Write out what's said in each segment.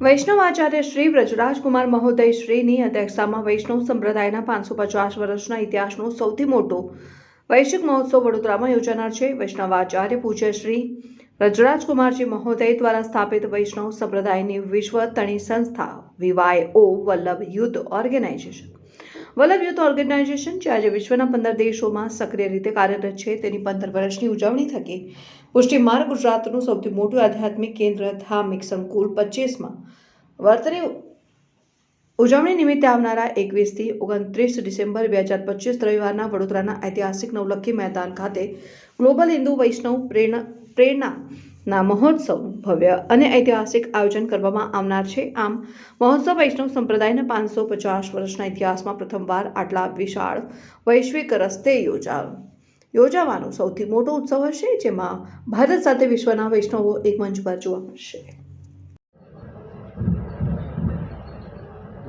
વૈષ્ણવ આચાર્ય શ્રી વ્રજરાજકુમાર મહોદય શ્રીની અધ્યક્ષતામાં વૈષ્ણવ સંપ્રદાયના 550 વર્ષના ઇતિહાસનો સૌથી મોટો વૈશ્વિક મહોત્સવ વડોદરામાં યોજાનાર છે। વૈષ્ણવ આચાર્ય પૂજ્ય શ્રી વ્રજરાજકુમારજી મહોદય દ્વારા સ્થાપિત વૈષ્ણવ સંપ્રદાયની વિશ્વ તણી સંસ્થા VYO વલ્લભ યુથ ઓર્ગેનાઇઝેશન જે આજે વિશ્વના 15 દેશોમાં સક્રિય રીતે કાર્યરત છે તેની 15 વર્ષની ઉજવણી થકી પુષ્ટિ માર્ગ ગુજરાતનું સૌથી મોટું આધ્યાત્મિક કેન્દ્ર ધાર્મિક સંકુલ 25માં વર્તની ઉજવણી નિમિત્તે આવનારા 21 થી 29 ડિસેમ્બર 2025 રવિવારના વડોદરાના ઐતિહાસિક નવલખી મેદાન ખાતે ગ્લોબલ હિન્દુ વૈષ્ણવ પ્રેરણાના મહોત્સવનું ભવ્ય અને ઐતિહાસિક આયોજન કરવામાં આવનાર છે। આમ મહોત્સવ વૈષ્ણવ સંપ્રદાયના 550 વર્ષના ઇતિહાસમાં પ્રથમવાર આટલા વિશાળ વૈશ્વિક રસ્તે યોજાવાનો સૌથી મોટો ઉત્સવ હશે, જેમાં ભારત સાથે વિશ્વના વૈષ્ણવો એક મંચ પર જોવા મળશે।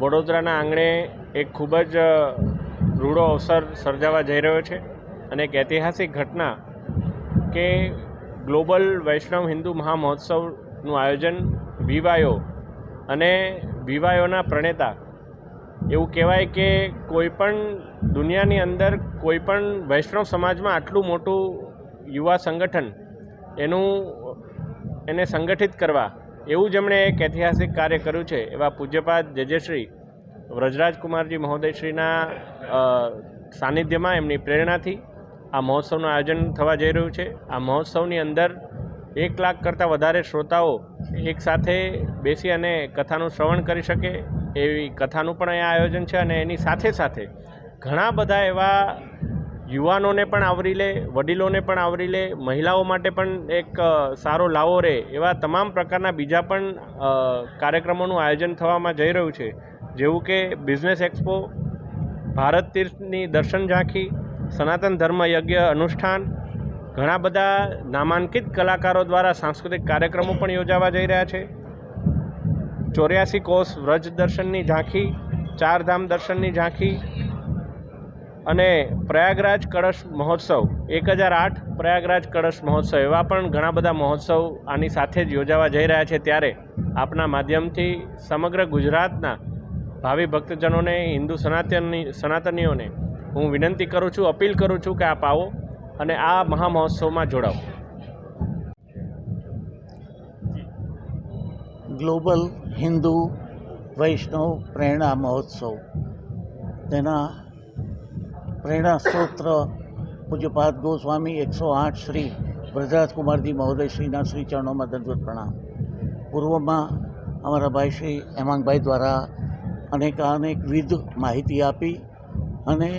વડોદરાના આંગણે એક ખૂબ જ રૂડો અવસર સર્જાવા જઈ રહ્યો છે અને એક ઐતિહાસિક ઘટના કે ગ્લોબલ વૈષ્ણવ હિન્દુ મહામહોત્સવનું આયોજન VYO અને VYOના પ્રણેતા એવું કહેવાય કે કોઈપણ દુનિયાની અંદર કોઈપણ વૈષ્ણવ સમાજમાં આટલું મોટું યુવા સંગઠન એને સંગઠિત કરવા એવું જ એમણે એક ઐતિહાસિક કાર્ય કર્યું છે। એવા પૂજ્યપાદ જે શ્રી વ્રજરાજકુમારજી મહોદયશ્રીના સાનિધ્યમાં એમની પ્રેરણાથી આ મહોત્સવનું આયોજન થવા જઈ રહ્યું છે। આ મહોત્સવની અંદર 1 લાખ કરતાં વધારે શ્રોતાઓ એકસાથે બેસી અને કથાનું શ્રવણ કરી શકે એવી કથાનું પણ અહીંયા આયોજન છે અને એની સાથે સાથે ઘણા બધા એવા યુવાનોને પણ આવરી લે, વડીલોને પણ આવરી લે, મહિલાઓ માટે પણ એક સારો લાવો રહે એવા તમામ પ્રકારના બીજા પણ કાર્યક્રમોનું આયોજન થવામાં જઈ રહ્યું છે, જેવું કે બિઝનેસ એક્સપો, ભારત તીર્થની દર્શન ઝાંખી, સનાતન ધર્મ યજ્ઞ અનુષ્ઠાન, ઘણા બધા નામાંકિત કલાકારો દ્વારા સાંસ્કૃતિક કાર્યક્રમો પણ યોજાવા જઈ રહ્યા છે। 84 કોષ વ્રજ દર્શનની ઝાંખી, 4 ધામ દર્શનની ઝાંખી અને પ્રયાગરાજ કળશ મહોત્સવ 1008 પ્રયાગરાજ કળશ મહોત્સવ એવા પણ ઘણા બધા મહોત્સવ આની સાથે જ યોજાવા જઈ રહ્યા છે। ત્યારે આપના માધ્યમથી સમગ્ર ગુજરાતના ભાવિ ભક્તજનોને, હિન્દુ સનાતનીઓને હું વિનંતી કરું છું, અપીલ કરું છું કે આપ આવો અને આ મહામહોત્સવમાં જોડાઓ। ગ્લોબલ હિન્દુ વૈષ્ણવ પ્રેરણા મહોત્સવ તેના પ્રેરણા સ્ત્રોત્ર પૂજ્યપાદ ગોસ્વામી 108 શ્રી વ્રજરાજકુમારજી મહોદયશ્રીના શ્રી ચરણોમાં દંડવત પ્રણામ। પૂર્વમાં અમારા ભાઈ શ્રી હેમાંગભાઈ દ્વારા અનેકવિધ માહિતી આપી અને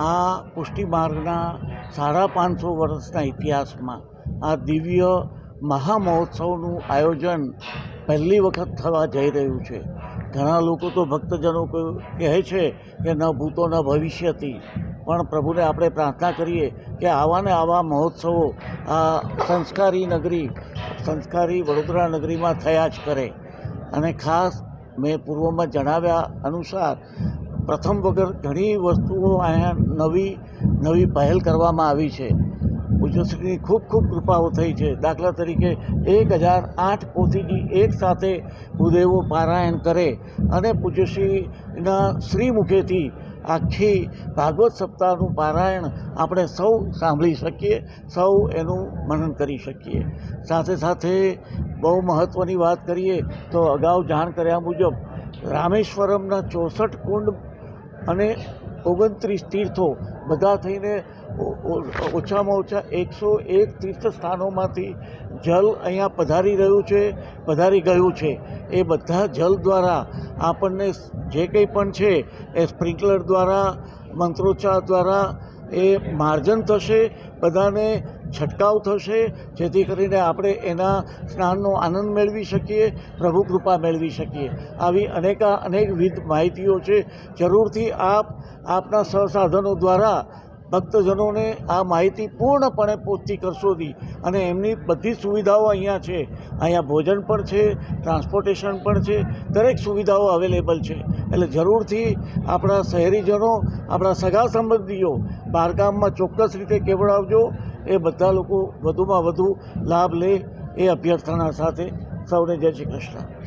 આ પુષ્ટિ માર્ગના 550 વર્ષના ઇતિહાસમાં આ દિવ્ય મહામહોત્સવનું આયોજન પહેલી વખત થવા જઈ રહ્યું છે। ઘણા લોકો તો ભક્તજનો કહે છે કે ન ભૂતો ન ભવિષ્યથી, પણ પ્રભુને આપણે પ્રાર્થના કરીએ કે આવા ને આવા મહોત્સવો આ સંસ્કારી વડોદરા નગરીમાં થયા જ કરે। અને ખાસ મેં પૂર્વમાં જણાવ્યા અનુસાર પ્રથમ વગર ઘણી વસ્તુઓ અહીંયા નવી પહેલ કરવામાં આવી છે। પૂજ્યશ્રીની ખૂબ કૃપાઓ થઈ છે। દાખલા તરીકે 1008 પોથીજી એક સાથે ભૂદેવો પારાયણ કરે અને પૂજ્યશ્રીના શ્રી મુખેથી આખી ભાગવત સપ્તાહનું પારાયણ આપણે સૌ સાંભળી શકીએ, સૌ એનું મનન કરી શકીએ। સાથે સાથે બહુ મહત્ત્વની વાત કરીએ તો અગાઉ જાણ કર્યા મુજબ રામેશ્વરમના 64 કુંડ અને 29 તીર્થો બધા થઈને ઓછામાં ઓછા 101 તીર્થ સ્થાનોમાંથી જલ અહીંયા પધારી ગયું છે। એ બધા જલ દ્વારા આપણને જે કંઈ પણ છે એ સ્પ્રિંકલર દ્વારા, મંત્રોચ્ચાર દ્વારા એ માર્જન થશે, બધાને છંટકાવ થશે, જેથી કરીને આપણે એના સ્નાનનો આનંદ મેળવી શકીએ, પ્રભુ કૃપા મેળવી શકીએ। આવી અનેકવિધ માહિતીઓ છે। જરૂરથી આપના સહસાધનો દ્વારા ભક્તજનોને આ માહિતી પૂર્ણપણે પહોંચતી કરશો અને એમની બધી સુવિધાઓ અહીંયા છે। અહીંયા ભોજન પણ છે, ટ્રાન્સપોર્ટેશન પણ છે, દરેક સુવિધાઓ અવેલેબલ છે। એટલે જરૂરથી આપણા શહેરીજનો, આપણા સગા સંબંધીઓ બહારગામમાં ચોક્કસ રીતે કેવડાવજો। એ બધા લોકો વધુમાં વધુ લાભ લે એ અભ્યર્થના સાથે સૌને જય શ્રી કૃષ્ણ।